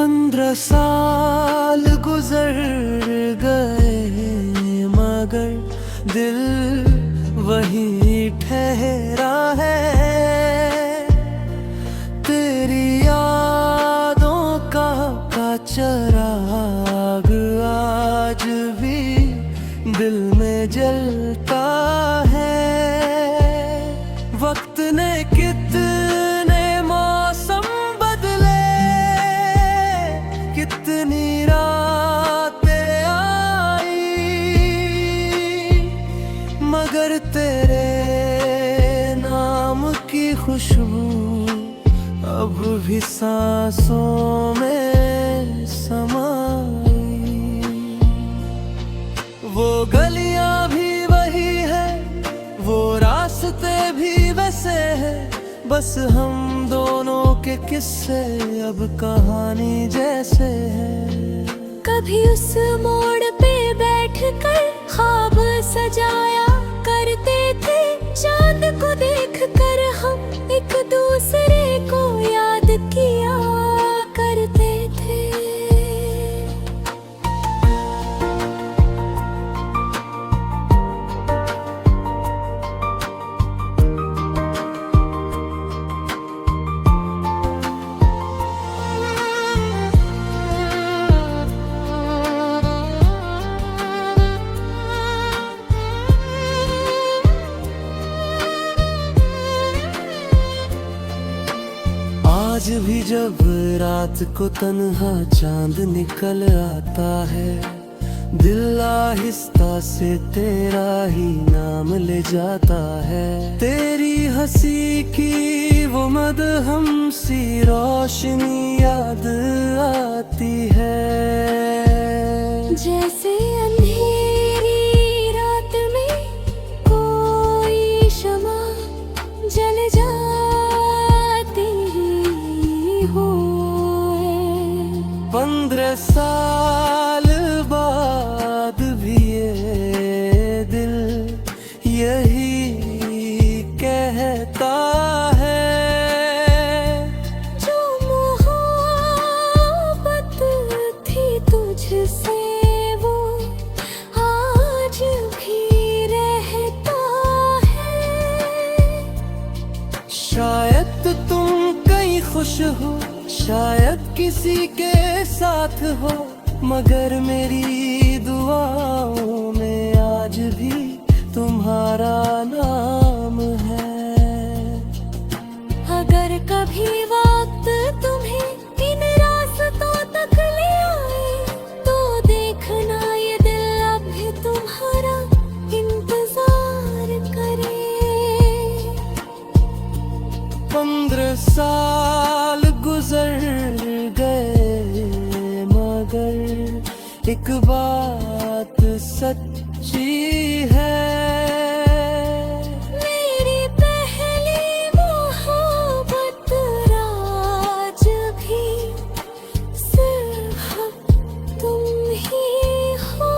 15 साल गुजर गए मगर दिल वही ठहरा है। तेरी यादों का चराग आज भी दिल में जलता है। वक्त ने कितने मौसम बदले, कितनी रातें आई, मगर तेरे नाम की खुशबू अब भी सांसों में समाई। वो गलियां भी वही है, वो रास्ते भी वैसे हैं, बस हम दोनों के किस्से अब कहानी जैसे हैं। कभी उस मोड़ पे बैठकर ख्वाब सजाया करते थे, चांद को देखकर हम एक दूसरे को याद किया करते थे। आज भी जब रात को तन्हा चांद निकल आता है, दिल आहिस्ता से तेरा ही नाम ले जाता है। तेरी हंसी की वो मदहम सी रोशनी याद आती है, जैसे अंधेरी रात में कोई शमा जल जाती हो। 15 साल बाद भी ये दिल यही कहता है, जो मोहब्बत थी तुझसे वो आज भी रहता है। शायद तुम कहीं खुश हो, शायद किसी के साथ हो, मगर मेरी दुआओं में आज भी तुम्हारा नाम है। अगर कभी वक्त तुम्हें इन रास्तों तक ले आए, तो देखना ये दिल अब भी तुम्हारा इंतजार करे। 15 साल गुजर गए मगर एक बात सच्ची है, मेरी पहली मोहब्बत आज भी सिर्फ तुम ही हो।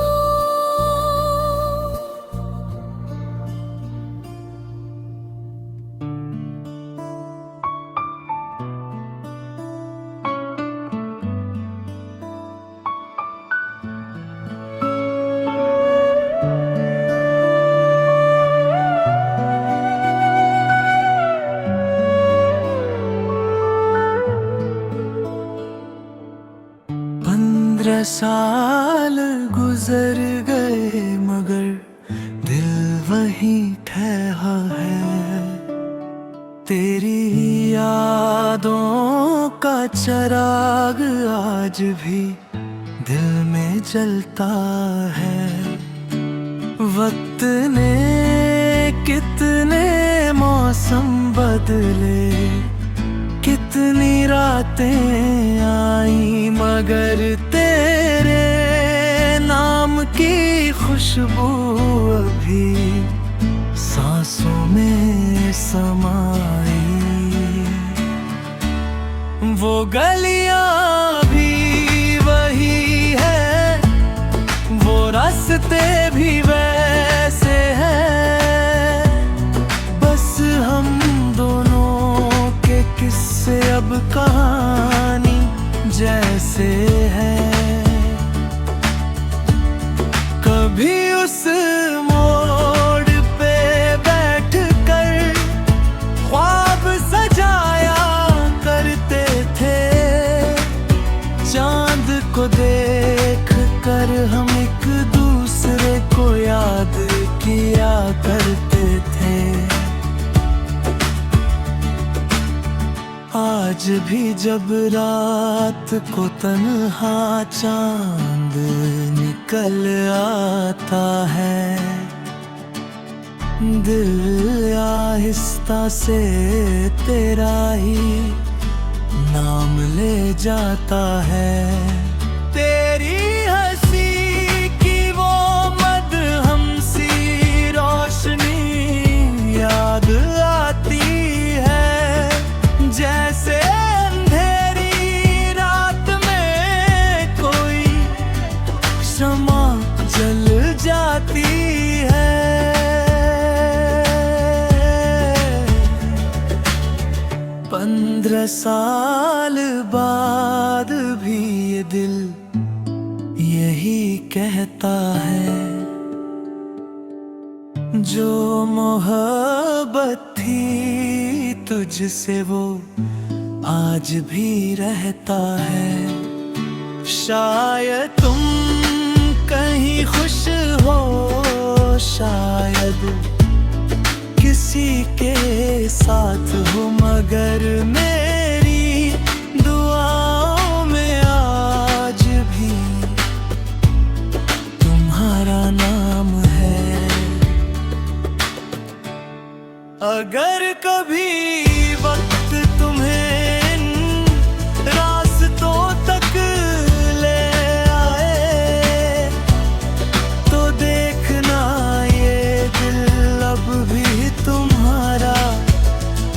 साल गुजर गए मगर दिल वही ठहरा है। तेरी यादों का चराग आज भी दिल में जलता है। वक्त ने कितने मौसम बदले, कितनी रातें आई, मगर तेरे नाम की खुशबू अभी सांसों में समाई। वो गलियां भी वही है, वो रास्ते भी वैसे हैं, बस हम दोनों के किस्से अब कहानी जैसे है। कभी उस मोड़ पे बैठ कर ख्वाब सजाया करते थे। चांद को देख कर हम एक दूसरे को याद किया करते थे। आज भी जब रात को तन्हा चांद निकल आता है, दिल आहिस्ता से तेरा ही नाम ले जाता है। तेरी हंसी की वो मदहम सी रोशनी याद आती है, जैसे अंधेरी रात में कोई शमा जल जाती है। 15 साल बाद भी ये दिल यही कहता है, जो मोहब्बत थी तुझसे वो आज भी रहता है। शायद तुम कहीं खुश हो, शायद किसी के साथ हो, मगर मेरी दुआओं में आज भी तुम्हारा नाम है। अगर कभी वक्त तुम्हें इन रास्तों तक ले आए, तो देखना ये दिल अब भी तुम्हारा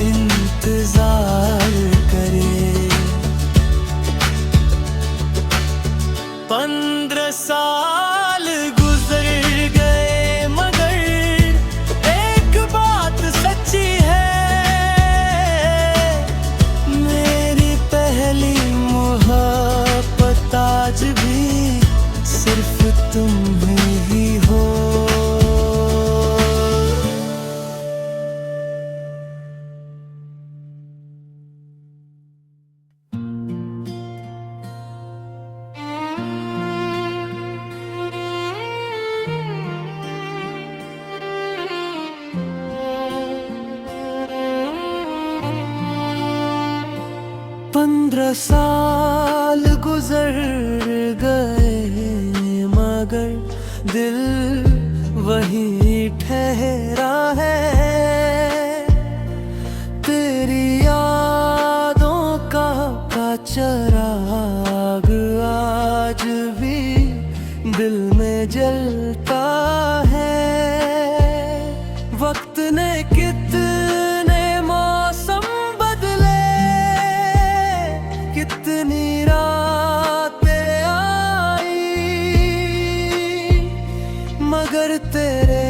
इंतजार करे। 15 साल गुजर गए मगर एक बात सच्ची है, मेरी पहली मोहब्बत आज भी सिर्फ तुम ही हो। पंद्रह साल गुजर गए मगर दिल वहीं ठहरा है। तेरी यादों का चिराग आज भी दिल में जलता है। वक्त ने कितने मौसम बदले, कितनी रातें आई, मगर तेरे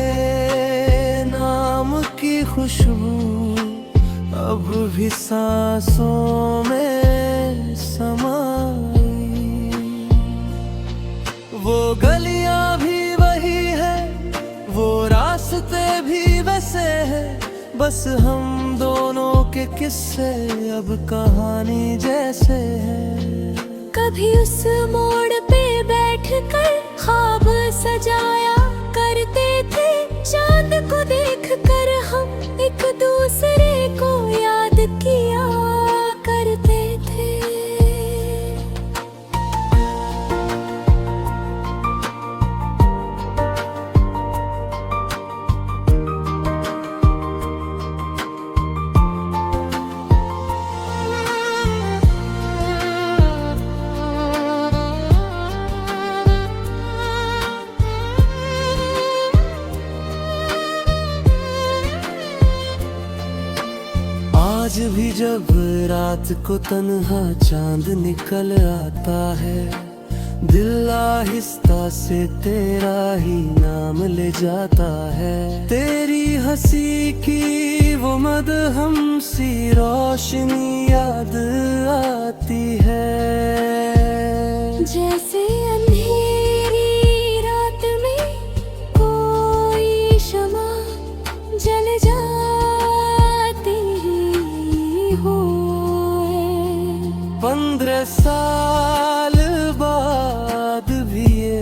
नाम की खुशबू अब भी सांसों में समाई। वो गलियां भी वही है, वो रास्ते भी वैसे हैं, बस हम दोनों के किस्से अब कहानी जैसे हैं। कभी उस मोड़ पे बैठकर ख्वाब सजाया करते थे। चांद को देखकर हम एक दूसरे को याद किया करते थे। आज भी जब रात को तन्हा चांद निकल आता है, दिल आहिस्ता से तेरा ही नाम ले जाता है। तेरी हंसी की वो मदहम सी रोशनी याद आती है, जैसे अंधेरी रात में कोई शमा जल जाती हो। 15 साल बाद भी ये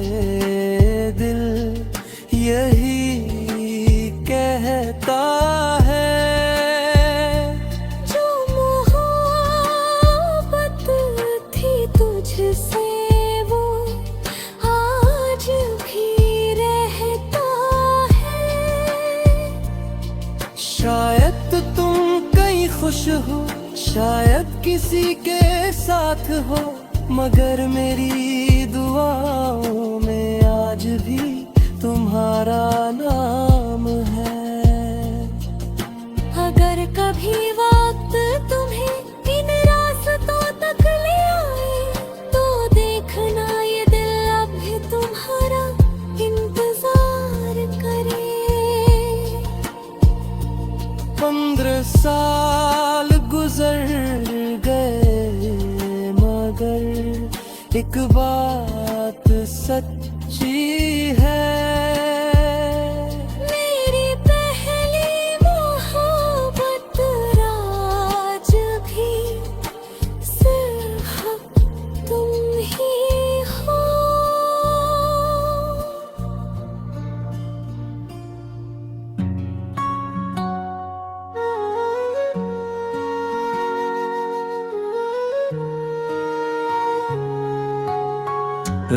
दिल यही कहता है, जो मोहब्बत थी तुझसे वो आज भी रहता है। शायद तुम कहीं खुश हो, शायद किसी के साथ हो, मगर मेरी दुआओं में आज भी तुम्हारा नाम है। अगर कभी वक्त तुम्हें इन रास्तों तक ले आए तो देखना ये दिल अब भी तुम्हारा इंतजार करे। 15 साल गुजर गए मगर एक बात सच्ची है, मेरी पहली मोहब्बत राज भी सिर्फ तुम ही हो।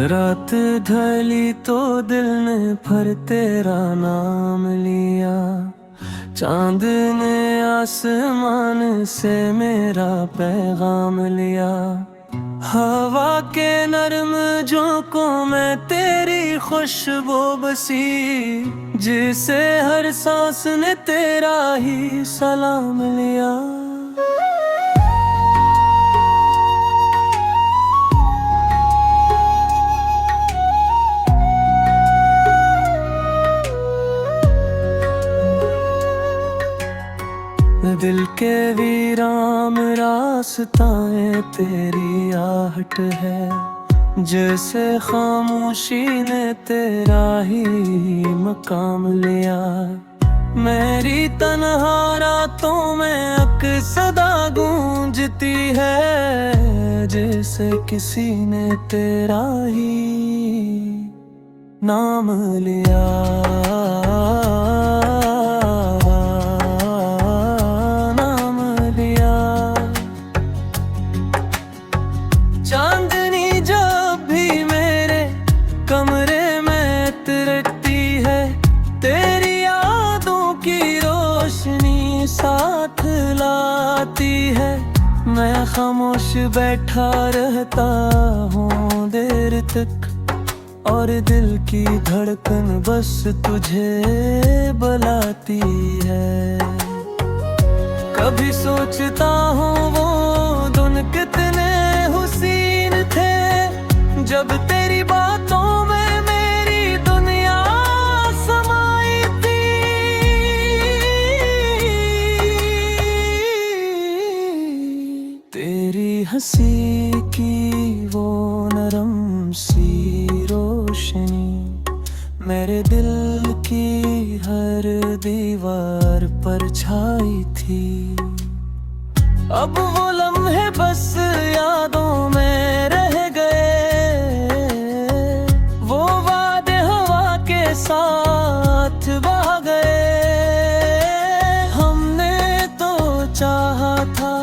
रात ढली तो दिल ने फिर तेरा नाम लिया, चांद ने आसमान से मेरा पैगाम लिया। हवा के नरम झोंकों में तेरी खुशबू बसी, जिसे हर सांस ने तेरा ही सलाम लिया। दिल के वीरान रास्ताएं तेरी आहट है, जैसे खामोशी ने तेरा ही मकाम लिया। मेरी तन्हा रातों में अक्सदा गूंजती है, जैसे किसी ने तेरा ही नाम लिया। चांदनी जब भी मेरे कमरे में तिरकती है, तेरी यादों की रोशनी साथ लाती है। मैं खामोश बैठा रहता हूँ देर तक, और दिल की धड़कन बस तुझे बुलाती है। कभी सोचता हूँ वो दिन कितने हुसीन थे, जब तेरी बातों में मेरी दुनिया समाई थी। तेरी हंसी की वो नरम सी रोशनी मेरे दिल की हर दीवार पर छाई थी। अब वो लम्हे बस यादों में रह गए, वो वादे हवा के साथ बह गए। हमने तो चाहा था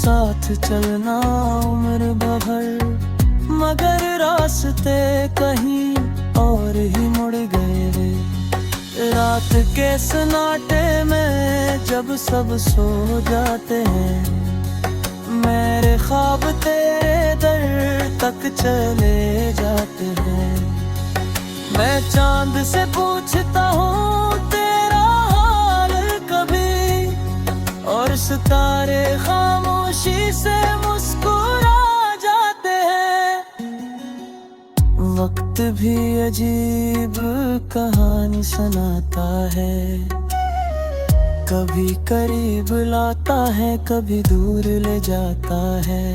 साथ चलना उम्र भर, मगर रास्ते कहीं और ही मुड़ गए। रात के सन्नाटे में जब सब सो जाते हैं, मेरे ख्वाब तेरे दर तक चले जाते हैं। मैं चांद से पूछता हूँ तेरा हाल कभी, और सितारे खामोशी से मुस्कुरा जाते हैं। वक्त भी अजीब कहानी सुनाता है, कभी करीब लाता है, कभी दूर ले जाता है।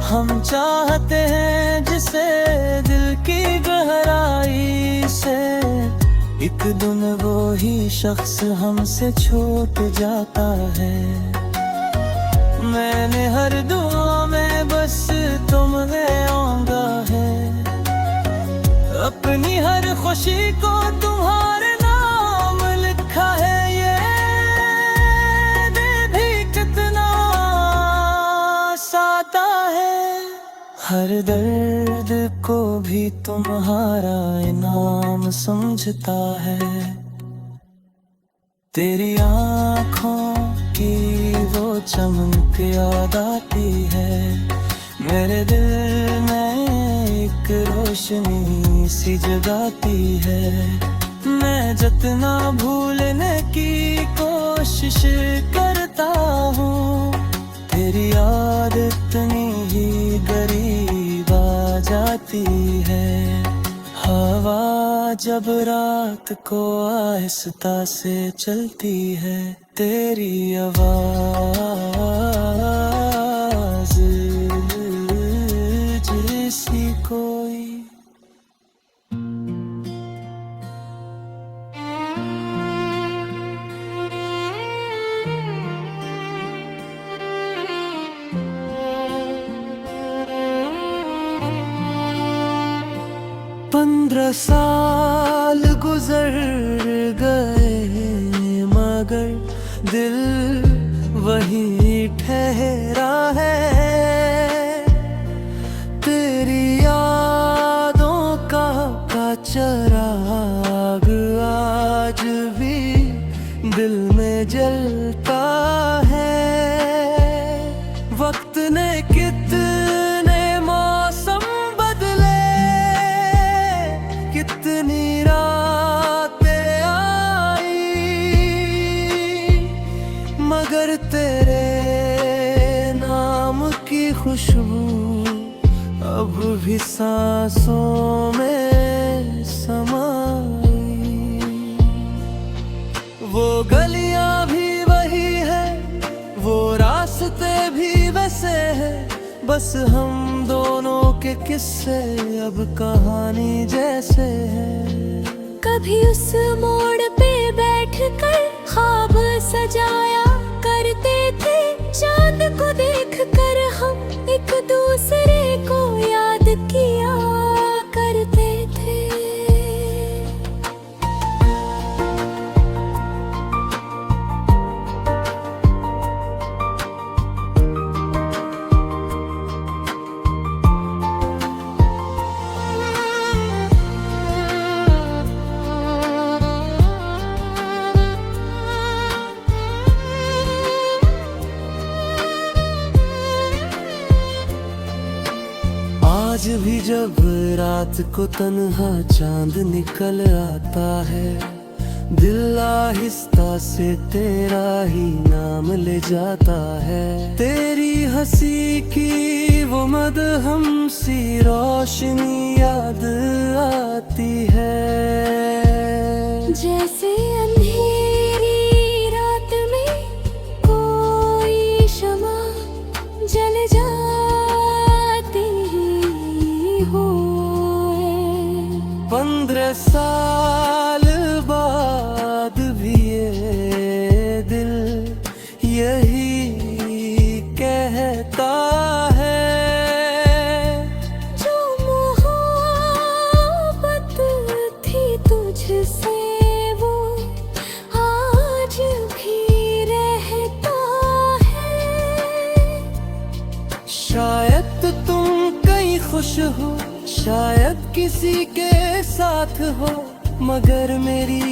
हम चाहते हैं जिसे दिल की गहराई से, एक दिन वो ही शख्स हमसे छूट जाता है। मैंने हर दुआ में बस तुमने आंगा है, अपनी हर खुशी को तुम्हारे नाम लिखा है। ये दिल भी कितना सादा है, हर दर्द को भी तुम्हारा इनाम समझता है। तेरी आँखों की वो चमक याद आती है, मेरे दिल में एक रोशनी सी जगाती है। मैं जितना भूलने की कोशिश करता हूँ, तेरी याद इतनी ही करीब आ जाती है। हवा जब रात को आहिस्ता से चलती है, तेरी आवाज़ जैसी कोई। पंद्रह साल गुजर गए मगर दिल वहीं ठहरा है। तेरी यादों का चिराग आज भी दिल में जलता है। वक्त ने कितने मौसम बदले, कितनी रातें आई, मगर तेरे नाम की खुशबू अब भी सांसों में समाई। वो गलियां भी वही है, वो रास्ते भी वैसे हैं, बस हम दोनों के किस्से अब कहानी जैसे हैं। कभी उस मोड़ पे बैठकर ख्वाब सजाया करते थे, चांद को देखकर हम एक दूसरे को याद किया करते थे। आज भी जब रात को तन्हा चांद निकल आता है, दिल आहिस्ता से तेरा ही नाम ले जाता है। तेरी हंसी की वो मदहम सी रोशनी याद आती है, जैसे अंधेरी रात में कोई शमा जल जाती हो। 15 साल बाद भी ये दिल यही कहता है, जो मोहब्बत थी तुझसे वो आज भी रहता है। शायद तुम कहीं खुश हो, शायद किसी के साथ हो, मगर मेरी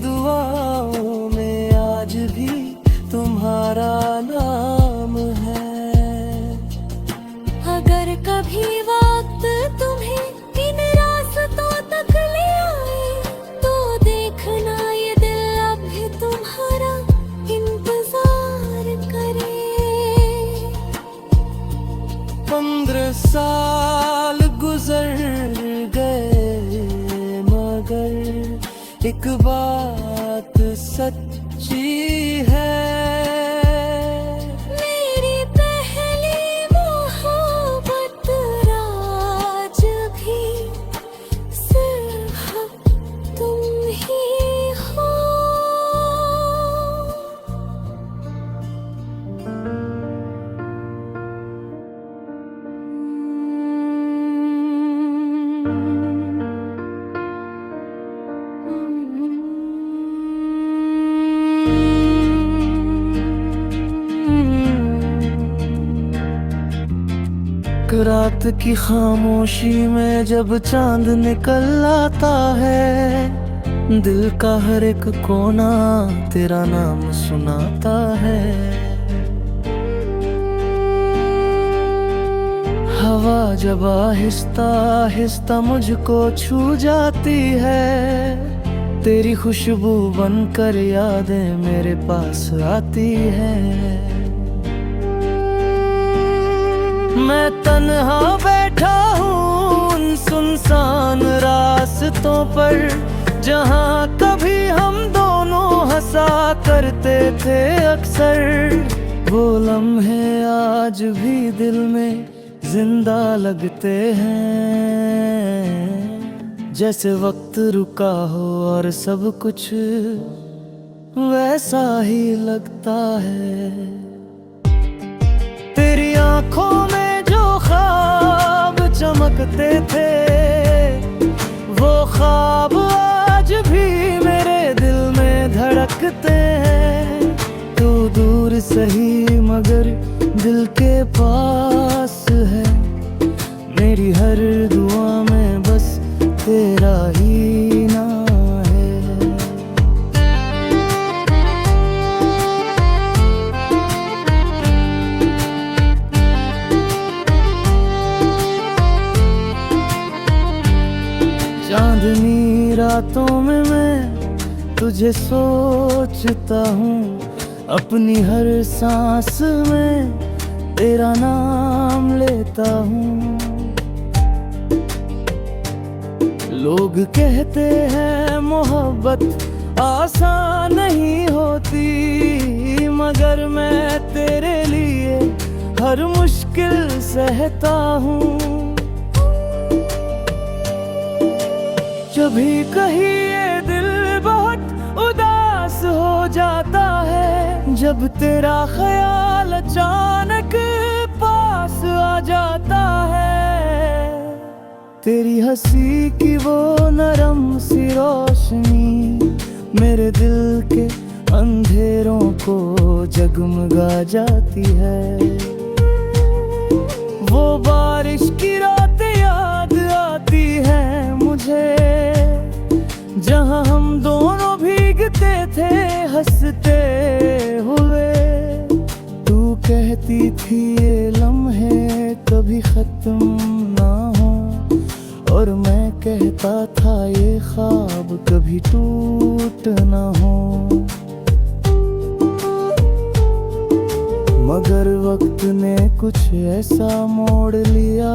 दुआओं में आज भी तुम्हारा नाम है। अगर कभी वक्त तुम्हें इन रास्तों तक ले आए, तो देखना ये दिल अब भी तुम्हारा इंतजार करे। 15 साल गुजर गए मगर एक बात सच्ची है, मेरी पहली मोहब्बत रात की खामोशी में जब चांद निकल आता है, दिल का हर एक कोना तेरा नाम सुनाता है। हवा जब आहिस्ता आहिस्ता मुझको छू जाती है, तेरी खुशबू बनकर यादें मेरे पास आती है। मैं तन्हा बैठा हूँ उन सुनसान रास्तों पर, जहाँ कभी हम दोनों हंसा करते थे अक्सर। वो लम्हे आज भी दिल में जिंदा लगते हैं, जैसे वक्त रुका हो और सब कुछ वैसा ही लगता है। तेरी आंखों में ख्वाब चमकते थे, वो ख्वाब आज भी मेरे दिल में धड़कते हैं। तू दूर सही मगर दिल के पास है, मेरी हर दुआ में बस तेरा ही नाम है। चांदनी रातों में मैं तुझे सोचता हूँ, अपनी हर सांस में तेरा नाम लेता हूँ। लोग कहते हैं मोहब्बत आसान नहीं होती, मगर मैं तेरे लिए हर मुश्किल सहता हूँ। जभी कहीं ये दिल बहुत उदास हो जाता है, जब तेरा ख्याल अचानक पास आ जाता है। तेरी हंसी की वो नरम सी रोशनी मेरे दिल के अंधेरों को जगमगा जाती है। वो बारिश की रातें याद आती है मुझे, जहाँ हम दोनों भीगते थे हंसते हुए। तू कहती थी ये लम्हे कभी खत्म ना हो, और मैं कहता था ये ख्वाब कभी टूट ना हो। मगर वक्त ने कुछ ऐसा मोड़ लिया,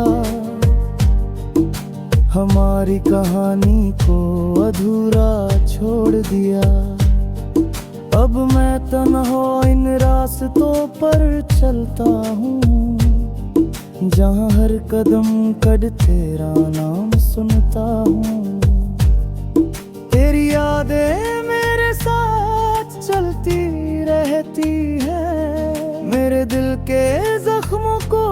हमारी कहानी को अधूरा छोड़ दिया। अब मैं तन्हा इन रास्तों पर चलता हूँ, जहाँ हर कदम कद तेरा नाम सुनता हूँ। तेरी यादें मेरे साथ चलती रहती है, मेरे दिल के जख्मों को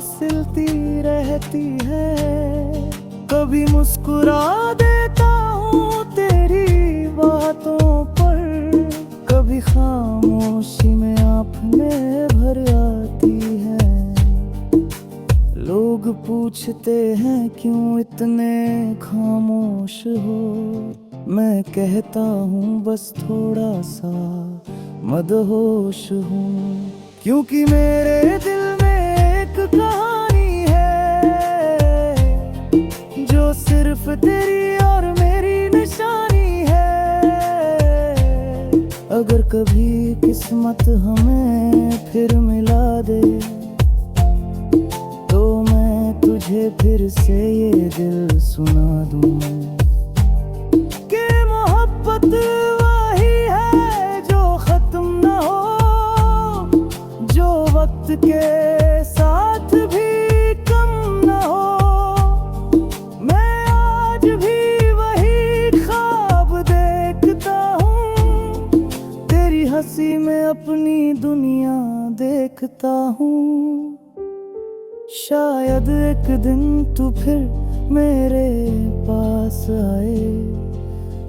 सिलती रहती है। कभी मुस्कुरा देता हूँ तेरी बातों पर, कभी खामोशी में आँखें भर आती है। लोग पूछते हैं क्यों इतने खामोश हो, मैं कहता हूँ बस थोड़ा सा मदहोश हूँ। क्योंकि मेरे दिल में एक कहानी है, जो सिर्फ तेरी और मेरी निशानी है। अगर कभी किस्मत हमें फिर मिला दे, तो मैं तुझे फिर से ये दिल सुना दूँ कि मोहब्बत वही है जो खत्म न हो, जो वक्त के साथ भी कम न हो। मैं आज भी वही ख्वाब देखता हूँ, तेरी हंसी में अपनी दुनिया देखता हूँ। शायद एक दिन तू फिर मेरे पास आए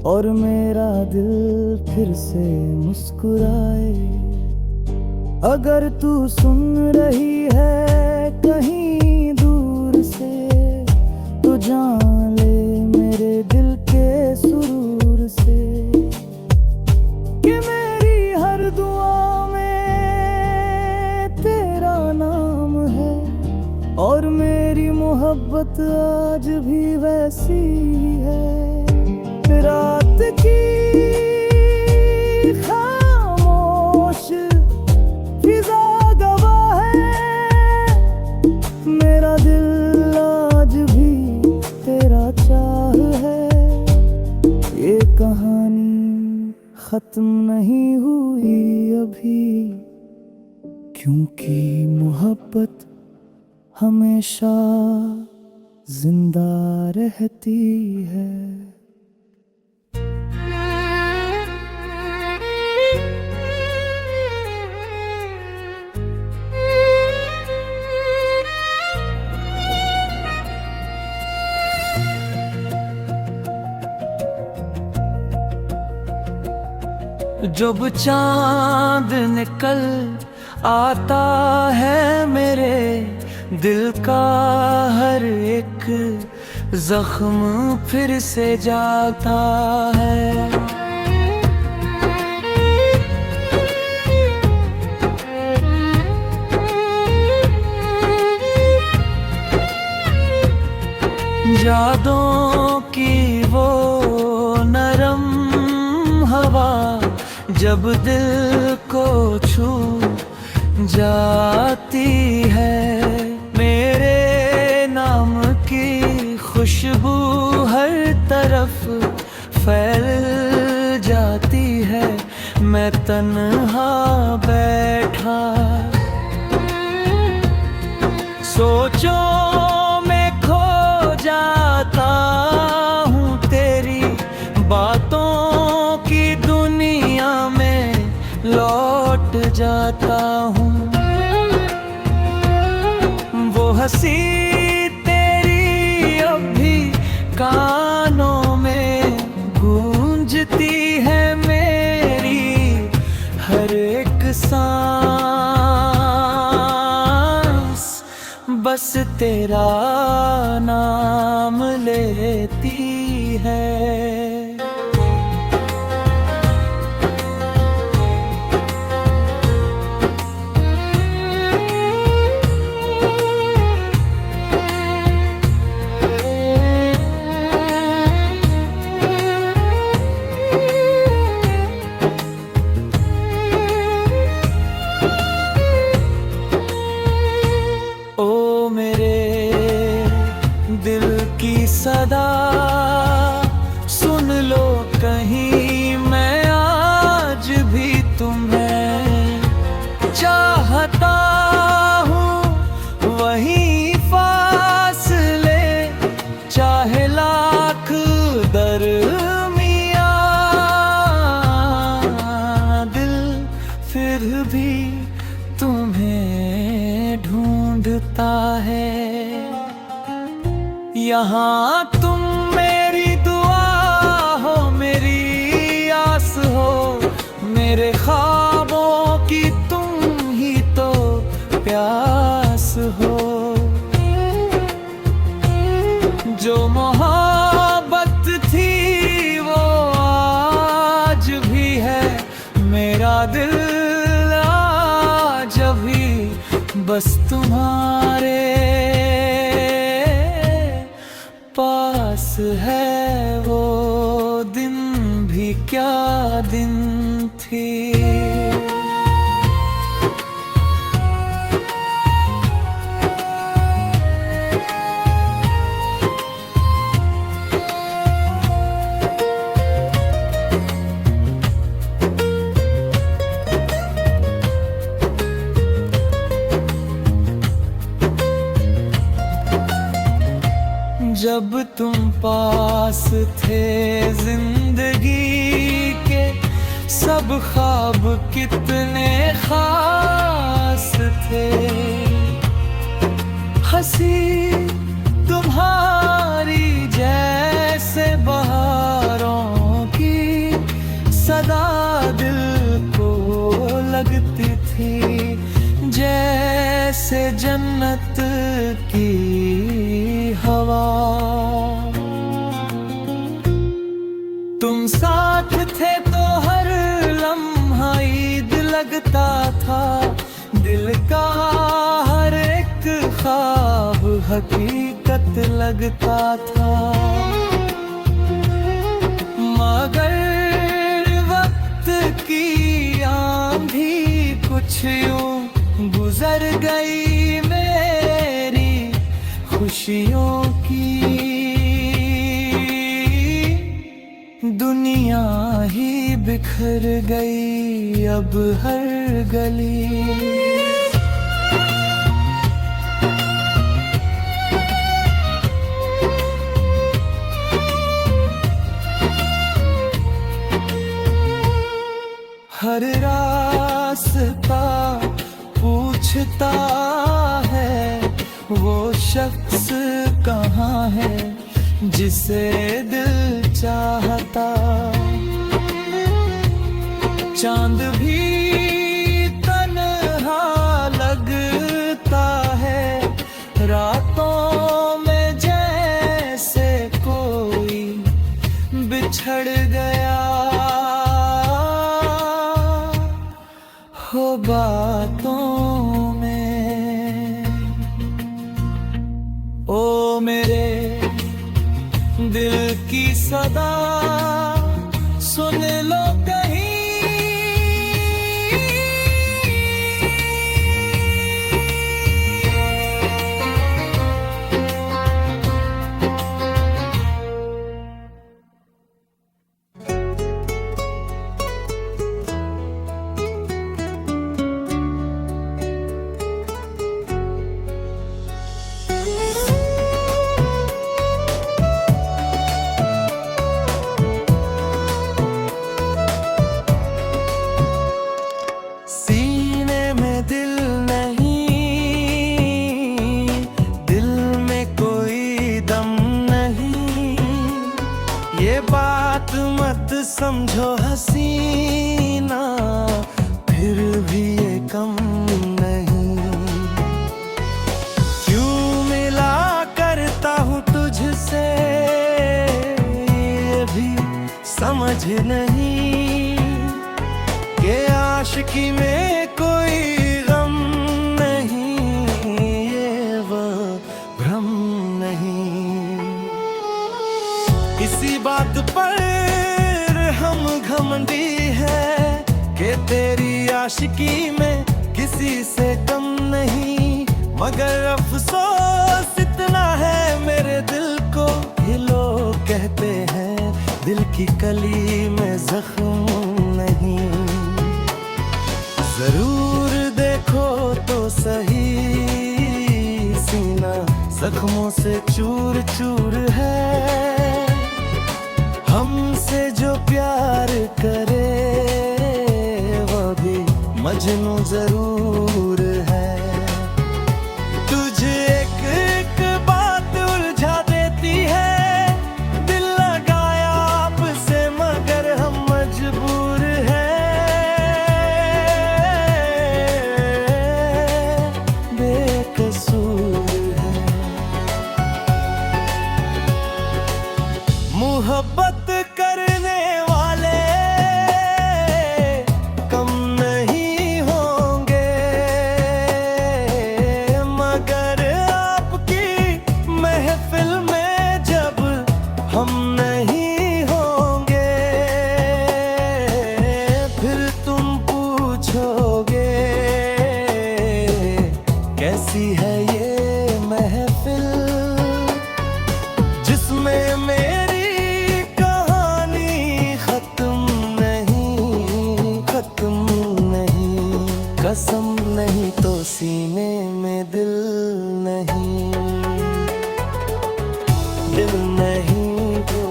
और मेरा दिल फिर से मुस्कुराए। अगर तू सुन रही है कहीं दूर से तो जान ले मेरे दिल के सुरूर से कि मेरी हर दुआ में तेरा नाम है और मेरी मोहब्बत आज भी वैसी है। रात की खामोश फिजा गवाह है, मेरा दिल आज भी तेरा चाह है। ये कहानी खत्म नहीं हुई अभी, क्योंकि मोहब्बत हमेशा जिंदा रहती है। जब चांद निकल आता है मेरे दिल का हर एक जख्म फिर से जाता है। यादों की वो नरम हवा जब दिल को छू जाती है, मेरे नाम की खुशबू हर तरफ फैल जाती है। मैं तन्हा बैठा सोचों में खो जाता हूँ, तेरी बातों की दुनिया में लौट जाता हूँ। वो हंसी तेरी अब भी कानों में गूंजती है, मेरी हर एक सांस बस तेरा नाम लेती है। ओ मेरे दिल की सदा सुन लो कहीं, मैं आज भी तुम्हें चाहता हूँ। वहीं फासले चाहे लाख दरमियाँ, दिल फिर भी तुम्हें ढूंढता है। यहाँ तुम मेरी दुआ हो, मेरी आस हो, मेरे ख्वाबों की तुम ही तो प्यास हो। जो मोहब्बत थी वो आज भी है, मेरा दिल आज भी बस तुम्हारे पास है। वो दिन भी क्या दिन थी। जब तुम पास थे जिंदगी के सब ख्वाब कितने खास थे। हंसी तुम्हारी था। दिल का हर एक ख्वाब हकीकत लगता था। मगर वक्त की आंधी कुछ यूं गुजर गई मेरी खुशियों की। दुनिया ही बिखर गई अब हर गली। हर रास्ता पूछता है वो शख्स कहाँ है जिसे दिल चाहता। चांद भी तन्हा लगता है रातों में जैसे कोई बिछड़ गया हो बातों में। ओ मेरे दिल की सदा सुन लो कहीं। ये बात मत समझो हसीना फिर भी ये कम नहीं। क्यों मिला करता हूँ तुझसे ये भी समझ नहीं कि आशिकी में कोई गम नहीं। ये वो भ्रम नहीं। इसी बात पर हम घमंडी है कि तेरी आशिकी में किसी से कम नहीं। मगर अफसोस इतना है मेरे दिल को ये लोग कहते हैं दिल की कली में जख्म नहीं। जरूर देखो तो सही सीना जख्मों से चूर चूर है। हमसे जो प्यार करे वो भी मजनू जरूर है। तुझे एक एक बात उलझा देती है दिल लगाया आपसे मगर हम मजबूर हैं। बेकसूर है मोहब्बत करने वाले कम नहीं होंगे। मगर आपकी महफिल में जब हम नहीं होंगे फिर तुम पूछोगे कैसी है ये महफिल जिसमें मेरी कसम नहीं तो सीने में दिल नहीं। दिल नहीं तो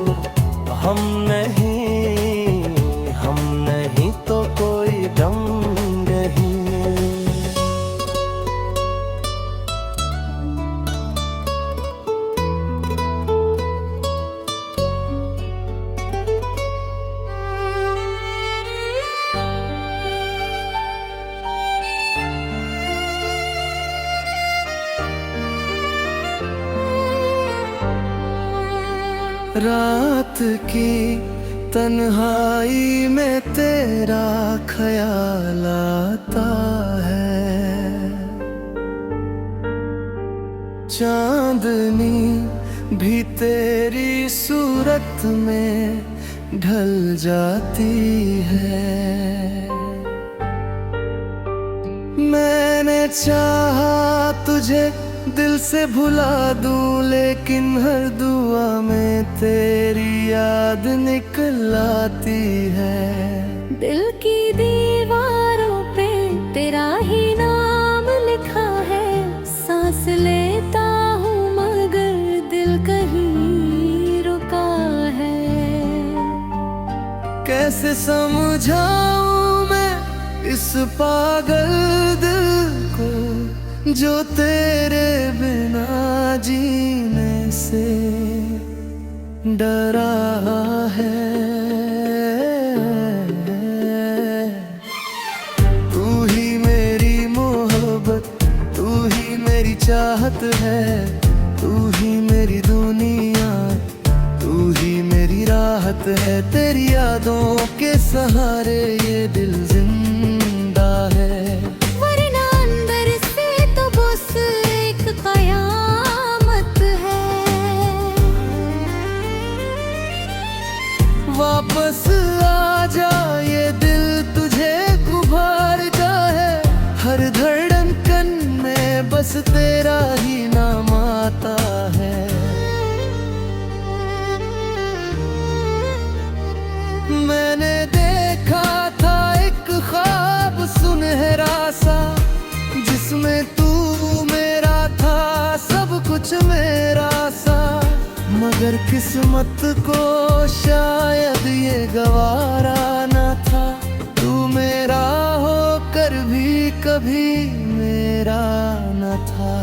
हम नहीं, हम नहीं तो कोई दम नहीं। रात की तन्हाई में तेरा ख्याल आता है, चांदनी भी तेरी सूरत में ढल जाती है। मैंने चाहा तुझे दिल से भुला दूं, लेकिन हर दुआ में तेरी याद निकल आती है। दिल की दीवारों पे तेरा ही नाम लिखा है, सांस लेता हूँ मगर दिल कहीं रुका है। कैसे समझाऊं मैं इस पागल दिल को, जो तेरे बिना जीने से डरा है। तू ही मेरी मोहब्बत, तू ही मेरी चाहत है, तू ही मेरी दुनिया, तू ही मेरी राहत है। तेरी यादों के सहारे ये दिल जिंदा है। वरना अंदर से तो बस एक कयामत है। वापस आ जा, ये दिल तुझे गुभारता है। हर धड़कन में बस तेरा ही नाम आता है। मैंने देखा था एक ख्वाब सुनहरा सा, जिसमें तू मेरा था, सब कुछ मेरा सा। मगर किस्मत को शायद ये गवारा न था, तू मेरा होकर भी कभी मेरा न था।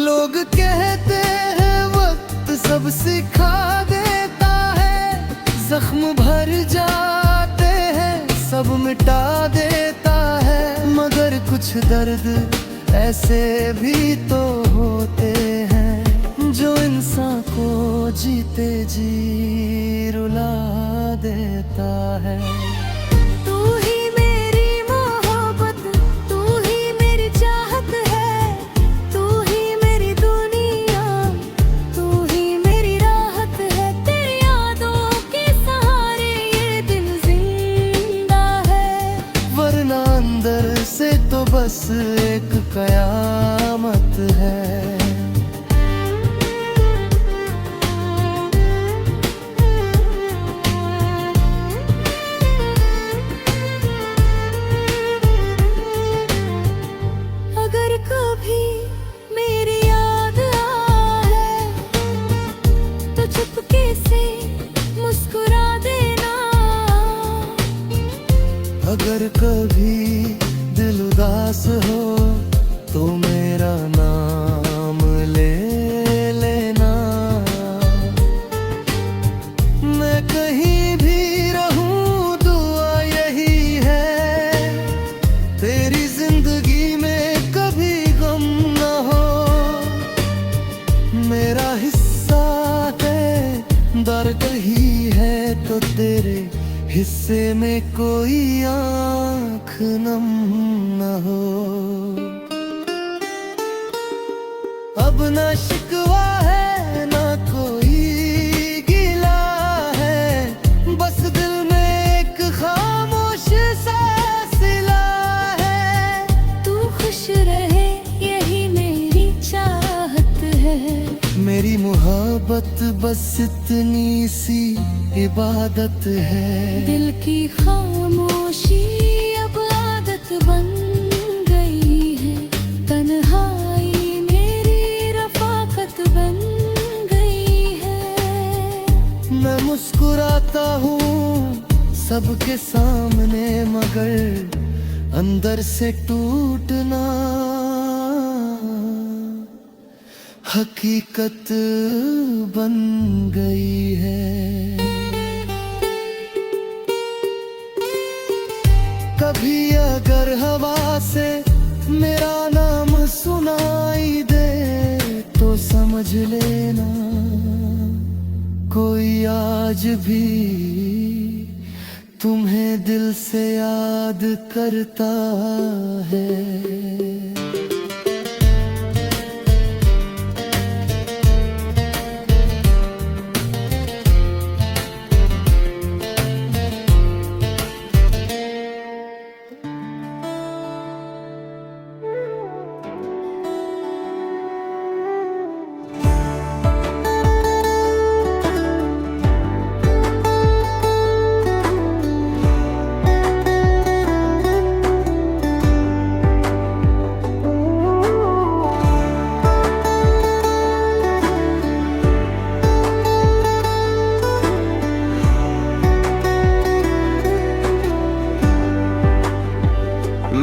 लोग कहते हैं वक्त सब सिखा देता है, जख्म भर जाते हैं सब मिटा देता है। मगर कुछ दर्द ऐसे भी तो होते हैं, जो इंसान को जीते जी रुला देता है। तू ही मेरी मोहब्बत, तू ही मेरी चाहत है, तू ही मेरी दुनिया, तू ही मेरी राहत है। तेरी यादों के सहारे ये दिल जिंदा है। वरना अंदर से तो बस एक कयामत है। अगर कभी मेरी याद आए तो चुपके से मुस्कुरा देना। अगर कभी दिल उदास हो तो मेरा नाम ले लेना। मैं कहीं भी रहूं दुआ यही है, तेरी जिंदगी में कभी गम न हो। मेरा हिस्सा है दर्द ही है, तो तेरे हिस्से में कोई आँख नम न हो। अब ना शिकवा है ना कोई गिला है, बस दिल में एक खामोश सा सिला है। तू खुश रहे यही मेरी चाहत है। मेरी मोहब्बत बस इतनी सी इबादत है। दिल की खामोशी अब आदत बन गई है, तन्हाई मेरी रफाकत बन गई है। मैं मुस्कुराता हूँ सबके सामने, मगर अंदर से टूटना हकीकत बन गई है। कभी अगर हवा से मेरा नाम सुनाई दे तो समझ लेना कोई आज भी तुम्हें दिल से याद करता है।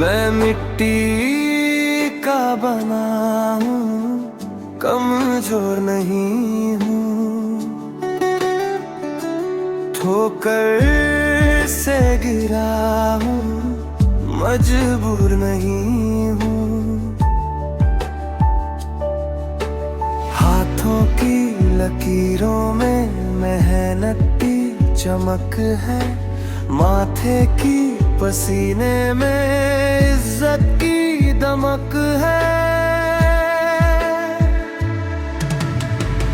मैं मिट्टी का बना हूँ, कमजोर नहीं हूँ, ठोकर से गिरा हूँ, मजबूर नहीं हूँ। हाथों की लकीरों में मेहनत की चमक है, माथे की पसीने में इज्जत की दमक है।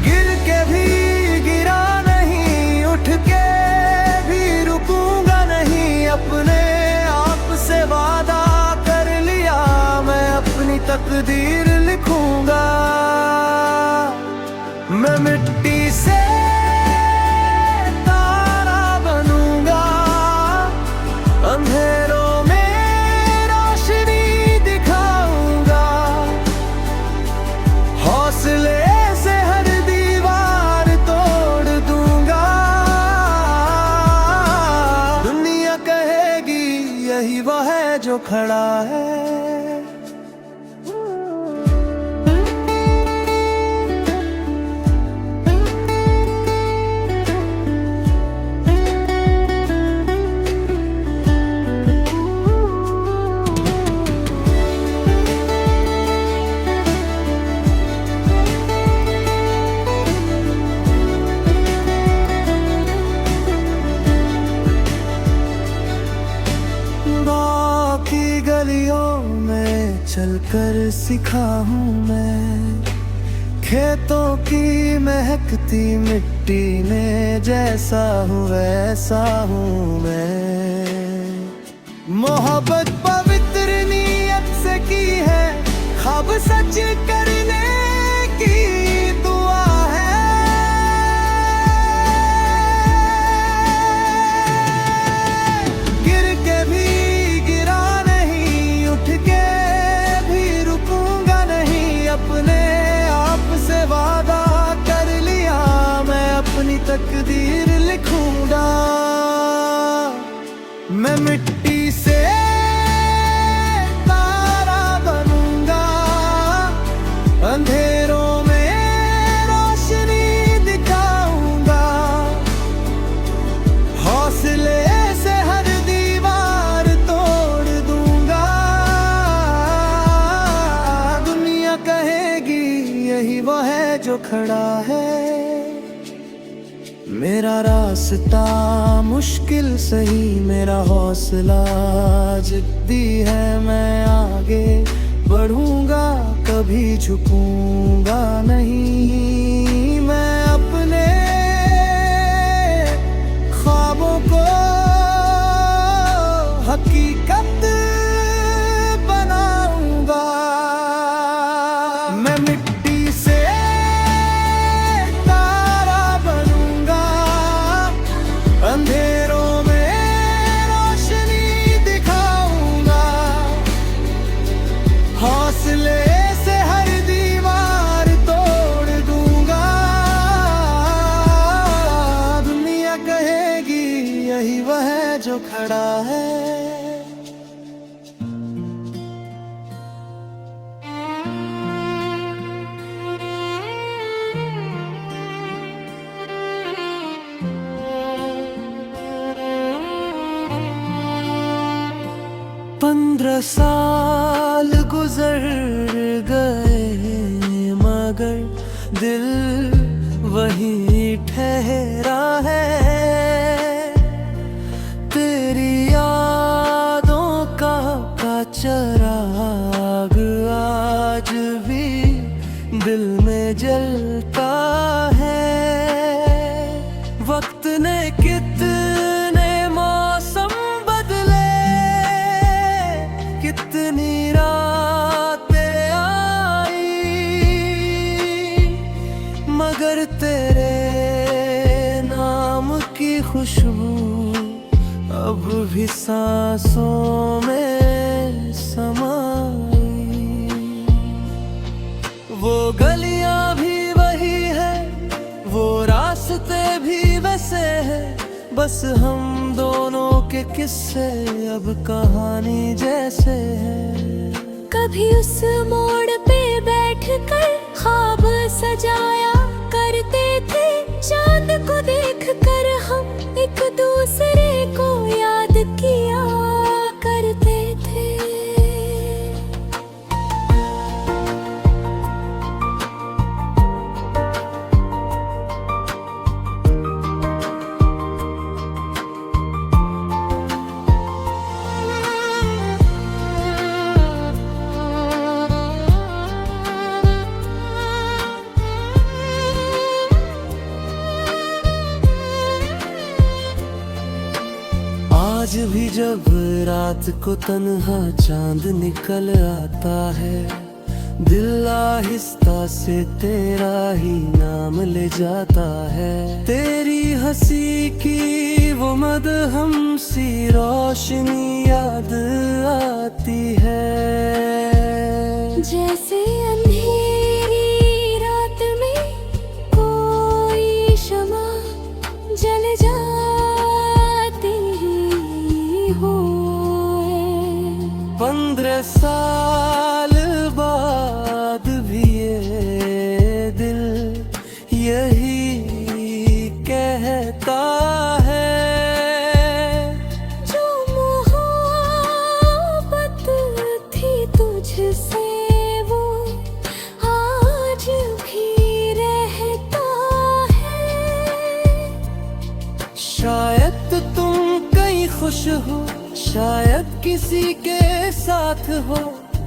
गिर के भी गिरा नहीं, उठ के भी रुकूंगा नहीं, अपने आप से वादा कर लिया, मैं अपनी तकदीर लिखूंगा। मैं मिट्टी से अंधेरों में रोशनी दिखाऊंगा, हौसले से हर दीवार तोड़ दूंगा। दुनिया कहेगी यही वो है जो खड़ा है। गलियों में चलकर सीखा हूँ मैं, खेतों की महकती मिट्टी में जैसा हूँ वैसा हूँ मैं। मोहब्बत पवित्र नीयत से की है, ख्वाब सच करने की दुआ है। गिर के भी अपने आप से वादा कर लिया, मैं अपनी तकदीर लिखूंगा। मैं मिट्टी से तारा बनूंगा, अंधेरों में रोशनी दिखाऊंगा, हौसले से हर दीवार तोड़ दूंगा। दुनिया कहेगी यही वो है जो खड़ा है। मेरा रास्ता मुश्किल सही, मेरा हौसला जिद्दी है, मैं आगे बढ़ूंगा, कभी झुकूंगा नहीं। मैं अपने ख्वाबों को हकीकत बनाऊंगा। मैं मिट्टी से तारा बनूंगा, अंधेरों में रोशनी दिखाऊंगा, हौसले से हर दीवार तोड़ दूंगा। दुनिया कहेगी यही वह है जो खड़ा है। पंद्रह साल गुजर गए मगर दिल वही ठहरा है। तेरी यादों का चिराग आज भी दिल में जलता है। वक्त ने कितने मौसम बदले, कितनी रातें आई, मगर तेरे नाम की खुशबू अब भी सांसों में समाई। वो गलियां भी वही है, वो रास्ते भी वैसे हैं, बस हम दोनों के किस्से अब कहानी जैसे हैं। कभी उस मोड़ पे बैठकर ख्वाब सजाया करते थे, चांद को देखकर हम एक दूसरे को याद किया करते थे। आज भी जब रात को तन्हा चांद निकल आता है, दिल आहिस्ता से तेरा ही नाम ले जाता है। तेरी हंसी की वो मदहम सी रोशनी याद आती है। जैसे अंधेरी रात में कोई शमा जल जाती हो। 15 साल बाद भी ये दिल यही कहता है, जो मोहब्बत थी तुझसे वो आज भी रहता है। शायद तुम कहीं खुश हो, शायद किसी के साथ हो,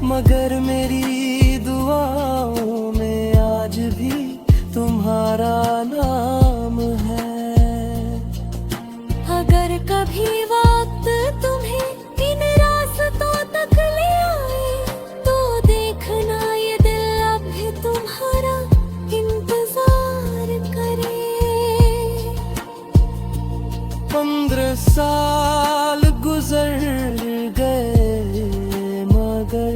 मगर मेरी दुआओं में आज भी तुम्हारा नाम है। अगर कभी वक्त तुम्हें इन रास्तों तक ले आए, तो देखना ये दिल अब भी तुम्हारा इंतजार करे। 15 साल गुजर गए, मगर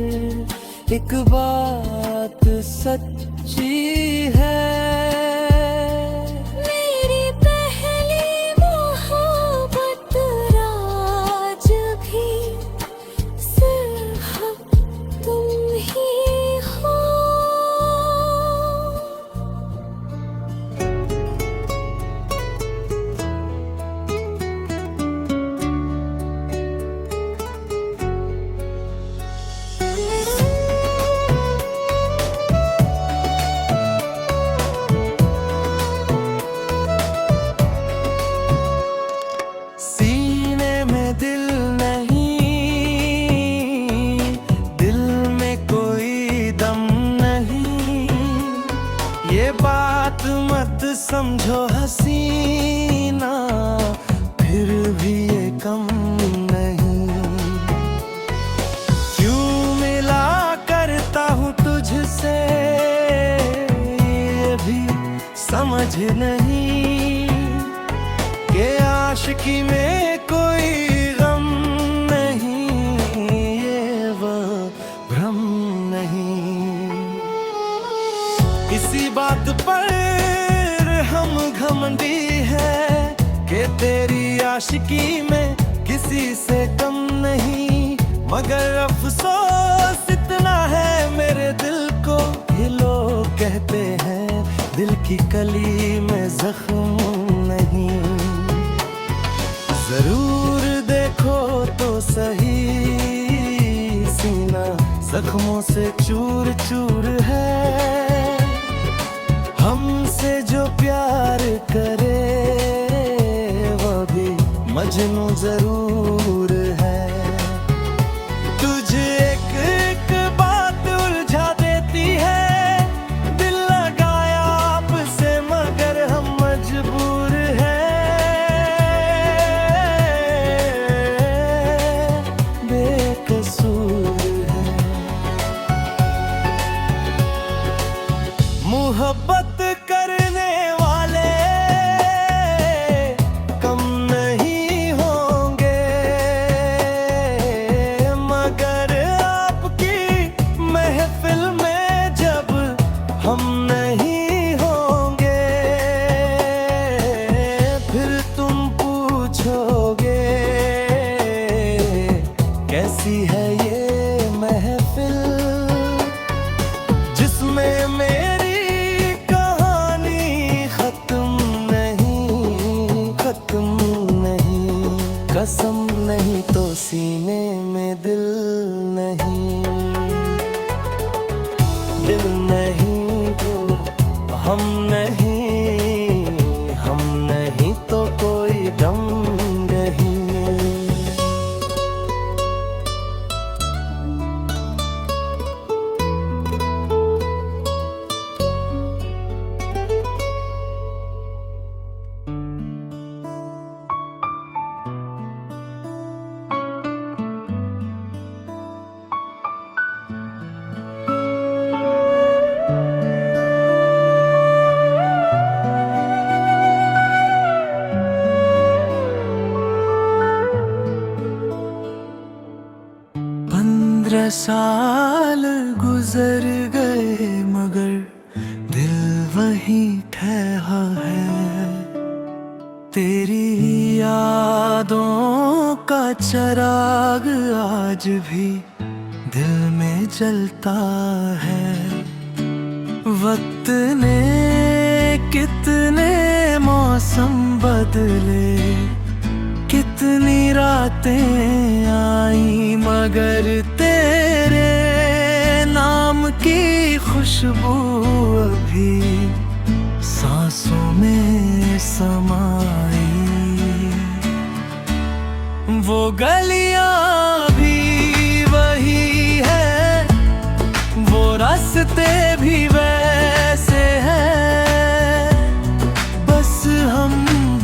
एक बात सच्ची है। मेरी पहली मोहब्बत आज भी सिर्फ तुम ही हो। सीने में दिल नहीं, दिल में कोई दम नहीं, ये बात मत समझो हसीना, फिर भी ये कम नहीं। क्यों मिला करता हूँ तुझसे, ये भी समझ नहीं कि आशिकी में कोई गम नहीं, ये वो भ्रम नहीं। इसी बात पर हम घमंडी है कि तेरी आशिकी में किसी से कम नहीं, मगर अफसोस इतना है मेरे दिल को, ये लोग कहते हैं दिल की कली में जख्म नहीं। जरूर देखो तो सही, सीना जख्मों से चूर चूर है। हमसे जो प्यार करे वो भी मजनू जरूर है। तुझे एक एक बात उलझा देती है, दिल लगाया आपसे मगर हम मजबूर हैं। बेकसूर है मोहब्बत करने वाले कम नहीं होंगे, मगर आपकी महफिल में जब हम नहीं होंगे, फिर तुम पूछोगे कैसी है ये महफिल, जिसमें मेरी कसम नहीं तो सीने में दिल नहीं, दिल नहीं तो हम नहीं, हम नहीं तो कोई गम नहीं। साल गुजर गए मगर दिल वहीं ठहरा है, तेरी यादों का चिराग आज भी दिल में जलता है। वक्त ने कितने मौसम बदले, कितनी रातें आई मगर तेरे नाम की खुशबू अभी सांसों में समाई। वो गलियां भी वही है, वो रास्ते भी वैसे हैं, बस हम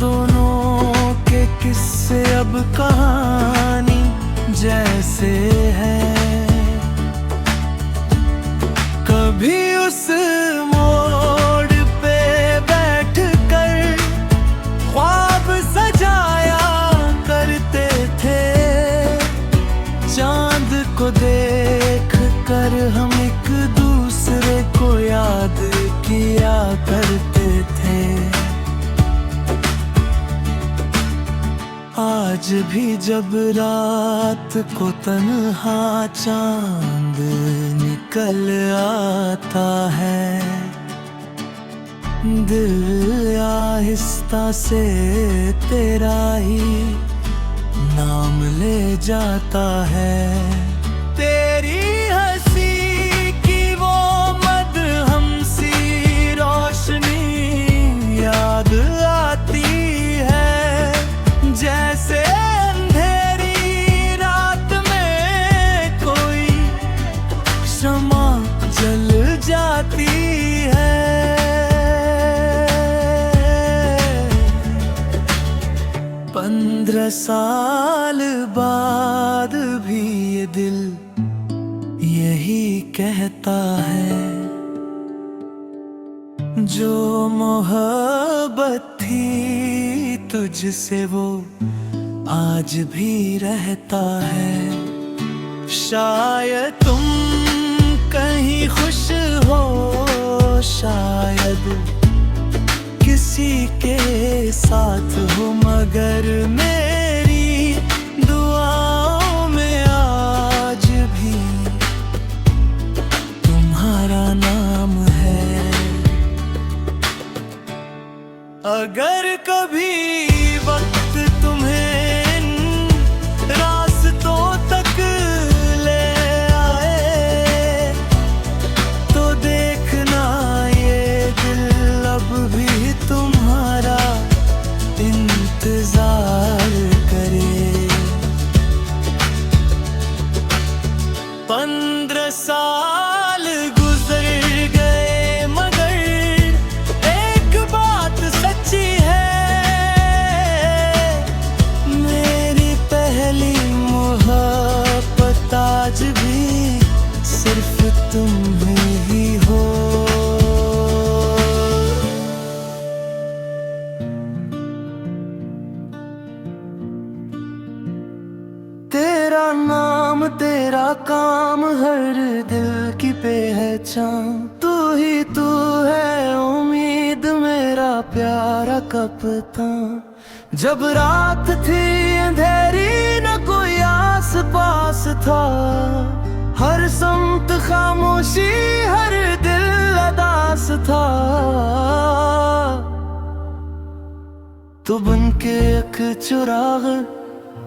दोनों के किस्से अब कहानी जैसे है। कभी उस मोड़ पे बैठ कर ख्वाब सजाया करते थे, चांद को देख कर हम एक दूसरे को याद किया करते थे। आज भी जब रात को तन्हा चांद निकल आता है, दिल आहिस्ता से तेरा ही नाम ले जाता है। तेरी हंसी की वो मदहमसी रोशनी याद आती है, जैसे अंधेरी रात में कोई शमा जल जाती है। 15 साल बाद भी ये दिल यही कहता है, जो मोहब्बत थी तुझसे वो आज भी रहता है। शायद तुम कहीं खुश हो, शायद किसी के साथ हो, मगर मेरी दुआओं में आज भी तुम्हारा नाम है। अगर कभी वक्त तुम्हें इन रास्तों तक ले आए, तो देखना ये दिल अब भी काम हर दिल की पहचान, तू ही तू है उम्मीद मेरा प्यारा कप्तान। जब रात थी अंधेरी न कोई आस पास था, हर समत खामोशी हर दिल अदास था। तू बन के एक चिराग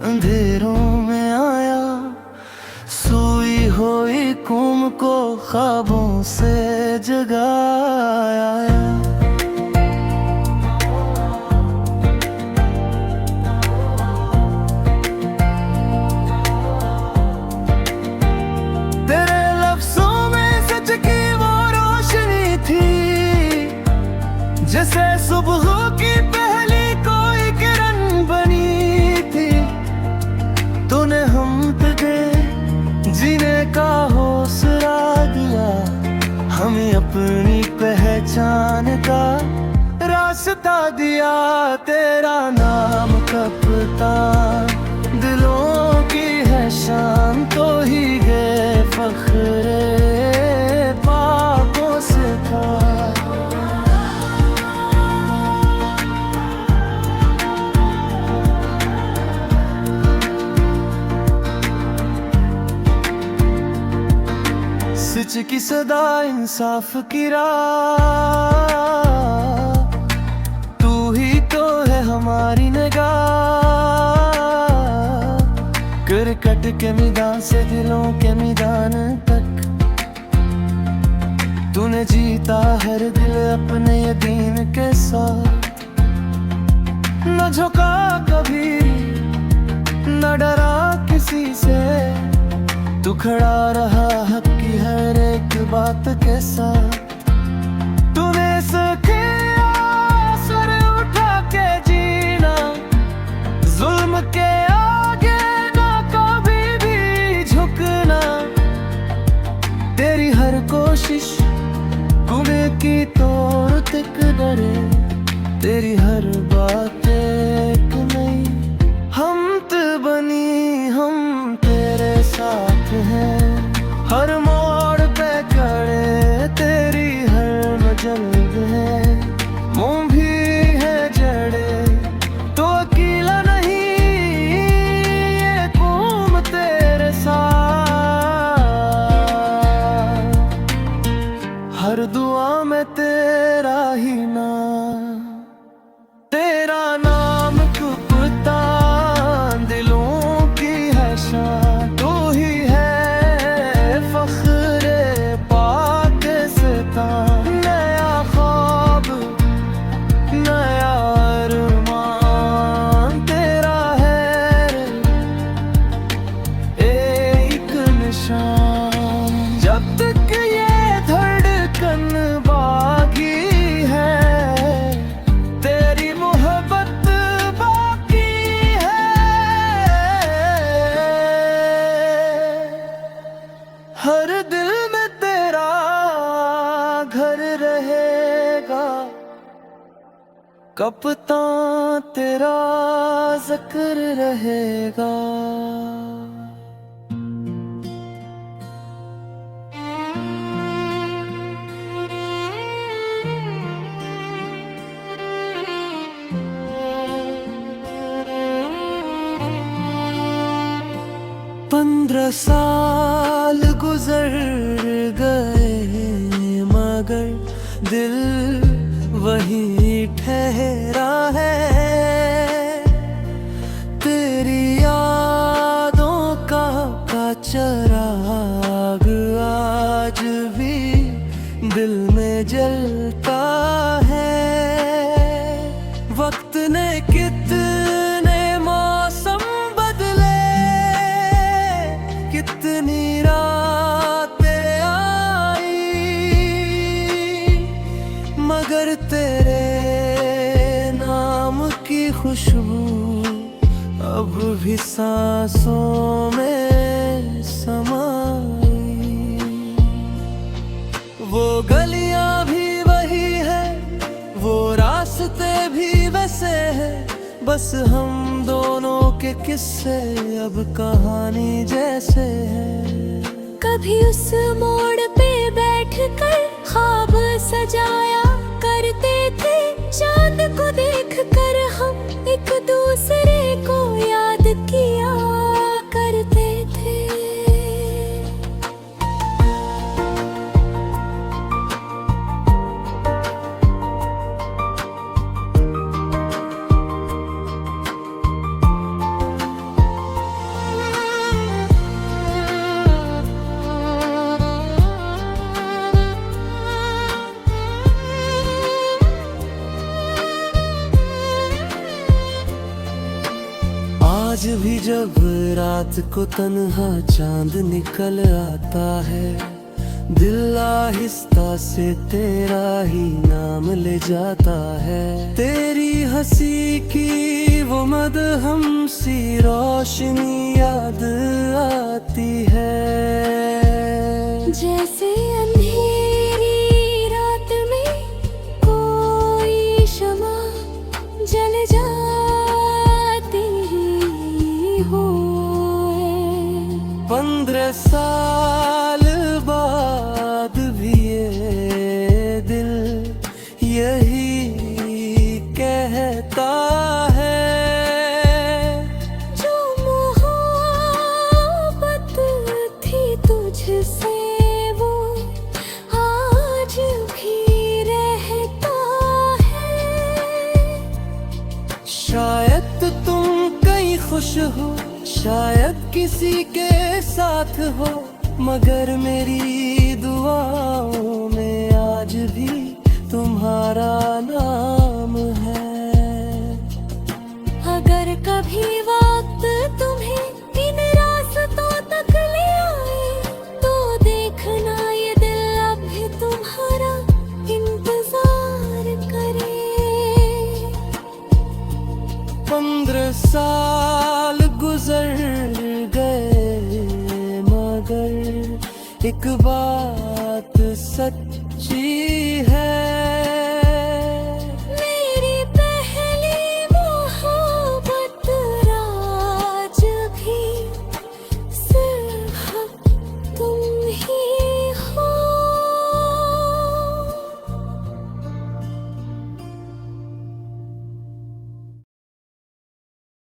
अंधेरों में आया, सोई हुई कौम को ख्वाबों से जगाया। तेरे लफ्ज़ों में सच की वो रोशनी थी, जैसे सुबह की पहली कोई किरण बनी थी। तूने हम पे जीने का हौसला दिया, हमें अपनी पहचान का रास्ता दिया। तेरा नाम कप्तान, दिलों की है शान, तो ही गए फख्रे पापों से था। सच की सदा इंसाफ की राह, तू ही तो है हमारी निगाह। क्रिकेट के मैदान से दिलों के मैदान तक, तूने जीता हर दिल अपने यकीन के साथ। न झुका कभी न डरा किसी से, तू खड़ा रहा हक की हर एक बात के साथ। तूने सिखाया सर उठा के जीना, जुल्म के आगे ना कभी भी झुकना। तेरी हर कोशिश गुने की तोड़ तक डरे, तेरी हर बात एक नई हमत बनी। हम तेरे साथ हैं हर मोड़ पे खड़े, तेरी हर मजल है मुँह भी है जड़े। तो अकेला नहीं ये कौम तेरे साथ, हर दुआ में तेरा ही नाम। तेरा नाम कप्तान, दिलों की है शान, तू ही है फख्रे पाकिस्तान। नया ख्वाब नया अरमान तेरा है एक निशान। जब तक ये धड़कन बाकी है, तेरी मोहब्बत बाकी है। हर दिल में तेरा घर रहेगा, कप्तान तेरा जिक्र रहेगा। पंद्रह साल गुजर गए मगर दिल वहीं ठहरा है। तेरी यादों का चिराग आज भी दिल में जलता है। वक्त ने कितने मौसम बदले, कितनी रातें आई, मगर तेरे नाम की खुशबू अब भी सांसों में समाई। वो गलियां भी वही है, वो रास्ते भी वैसे हैं, बस हम दोनों के किस्से अब कहानी जैसे हैं। कभी उस मोड़ पे बैठकर ख्वाब सजाया करते थे, चांद को देखकर हम एक दूसरे को याद किया करते थे। आज भी जब रात को तन्हा चांद निकल आता है, दिल आहिस्ता से तेरा ही नाम ले जाता है। तेरी हंसी की वो मदहम सी रोशनी याद आती है, जैसे अंधेरी रात में कोई शमा जल जाती हो। 15 साल बाद भी ये दिल यही कहता है, जो मोहब्बत थी तुझसे वो आज भी रहता है। शायद तुम कहीं खुश हो, शायद किसी के साथ हो, मगर मेरी दुआओं में आज भी तुम्हारा नाम है। अगर कभी वक्त तुम्हें इन रास्तों तक ले आए, तो देखना ये दिल अब भी तुम्हारा इंतजार करे। 15 साल गुजर गए, मगर एक बात सच